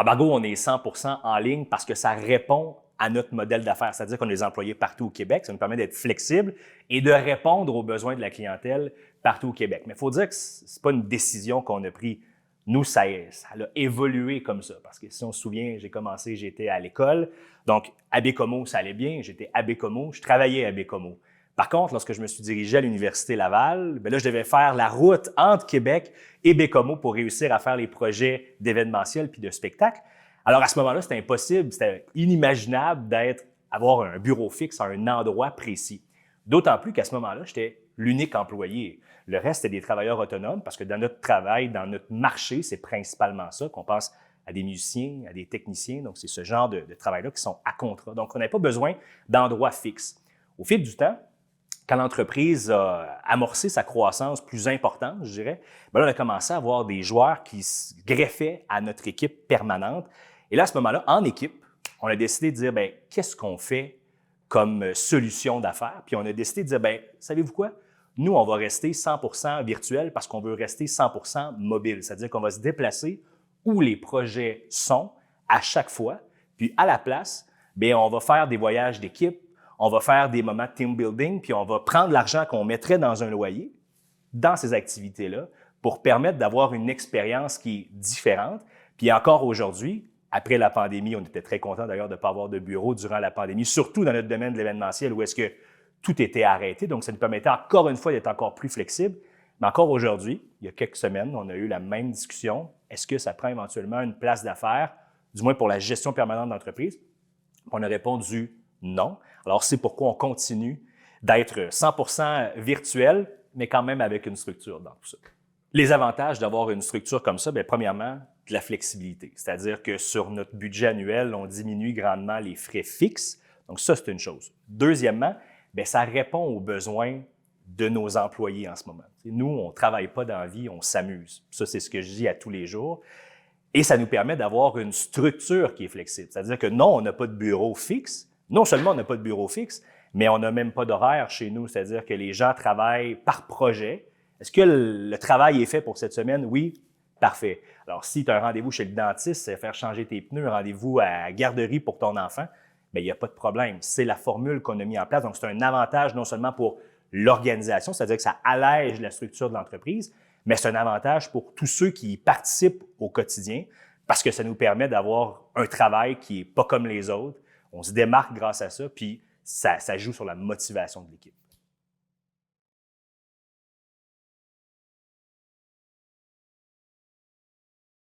Embargo, on est 100% en ligne parce que ça répond à notre modèle d'affaires, c'est-à-dire qu'on a des employés partout au Québec. Ça nous permet d'être flexible et de répondre aux besoins de la clientèle partout au Québec. Mais il faut dire que c'est pas une décision qu'on a prise. Nous, ça a évolué comme ça. Parce que si on se souvient, j'étais à l'école. Donc, à Baie-Comeau, ça allait bien. J'étais à Baie-Comeau. Je travaillais à Baie-Comeau. Par contre, lorsque je me suis dirigé à l'Université Laval, bien là, je devais faire la route entre Québec et Baie-Comeau pour réussir à faire les projets d'événementiel puis de spectacle. Alors, à ce moment-là, c'était impossible, c'était inimaginable avoir un bureau fixe à un endroit précis. D'autant plus qu'à ce moment-là, j'étais l'unique employé. Le reste, c'était des travailleurs autonomes parce que dans notre travail, dans notre marché, c'est principalement ça qu'on pense à des musiciens, à des techniciens. Donc, c'est ce genre de travail-là qui sont à contrat. Donc, on n'avait pas besoin d'endroits fixes. Au fil du temps, quand l'entreprise a amorcé sa croissance plus importante, je dirais, bien là, on a commencé à avoir des joueurs qui se greffaient à notre équipe permanente. Et là, à ce moment-là, en équipe, on a décidé de dire, bien, qu'est-ce qu'on fait comme solution d'affaires? Puis on a décidé de dire, bien, savez-vous quoi? Nous, on va rester 100% virtuel parce qu'on veut rester 100% mobile. C'est-à-dire qu'on va se déplacer où les projets sont à chaque fois. Puis à la place, bien, on va faire des voyages d'équipe, on va faire des moments de team building, puis on va prendre l'argent qu'on mettrait dans un loyer, dans ces activités-là, pour permettre d'avoir une expérience qui est différente. Puis encore aujourd'hui, après la pandémie, on était très contents d'ailleurs de ne pas avoir de bureau durant la pandémie, surtout dans notre domaine de l'événementiel où est-ce que tout était arrêté. Donc, ça nous permettait encore une fois d'être encore plus flexible. Mais encore aujourd'hui, il y a quelques semaines, on a eu la même discussion. Est-ce que ça prend éventuellement une place d'affaires, du moins pour la gestion permanente d'entreprise? On a répondu non. Alors, c'est pourquoi on continue d'être 100% virtuel, mais quand même avec une structure dans tout ça. Les avantages d'avoir une structure comme ça, bien, premièrement, de la flexibilité. C'est-à-dire que sur notre budget annuel, on diminue grandement les frais fixes. Donc, ça, c'est une chose. Deuxièmement, bien, ça répond aux besoins de nos employés en ce moment. Nous, on ne travaille pas dans la vie, on s'amuse. Ça, c'est ce que je dis à tous les jours. Et ça nous permet d'avoir une structure qui est flexible. C'est-à-dire que non, on n'a pas de bureau fixe. Non seulement on n'a pas de bureau fixe, mais on n'a même pas d'horaire chez nous. C'est-à-dire que les gens travaillent par projet. Est-ce que le travail est fait pour cette semaine? Oui, parfait. Alors, si tu as un rendez-vous chez le dentiste, c'est faire changer tes pneus, un rendez-vous à la garderie pour ton enfant, bien, il n'y a pas de problème. C'est la formule qu'on a mis en place. Donc, c'est un avantage non seulement pour l'organisation, c'est-à-dire que ça allège la structure de l'entreprise, mais c'est un avantage pour tous ceux qui y participent au quotidien parce que ça nous permet d'avoir un travail qui n'est pas comme les autres. On se démarque grâce à ça, puis ça joue sur la motivation de l'équipe.